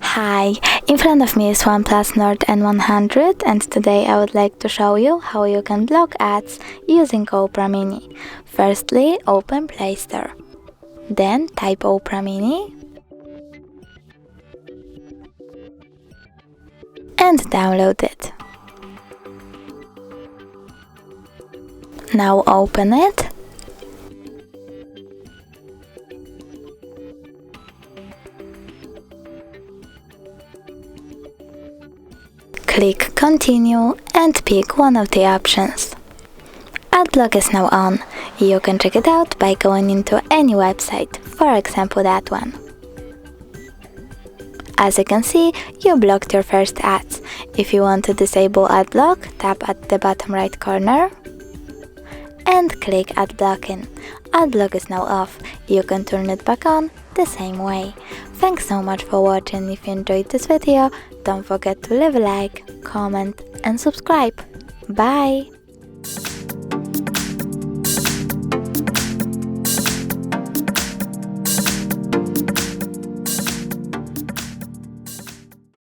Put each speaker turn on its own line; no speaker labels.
Hi, in front of me is OnePlus Nord N100 and today I would like to show you how you can block ads using Opera Mini. Firstly, open Play Store. Then type Opera Mini and download it. Now open it. Click Continue and pick one of the options. AdBlock is now on. You can check it out by going into any website, for example that one. As you can see, you blocked your first ads. If you want to disable AdBlock, tap at the bottom right corner and click AdBlocking. AdBlock is now off. You can turn it back on the same way. Thanks so much for watching. If you enjoyed this video, don't forget to leave a like, comment and subscribe. Bye!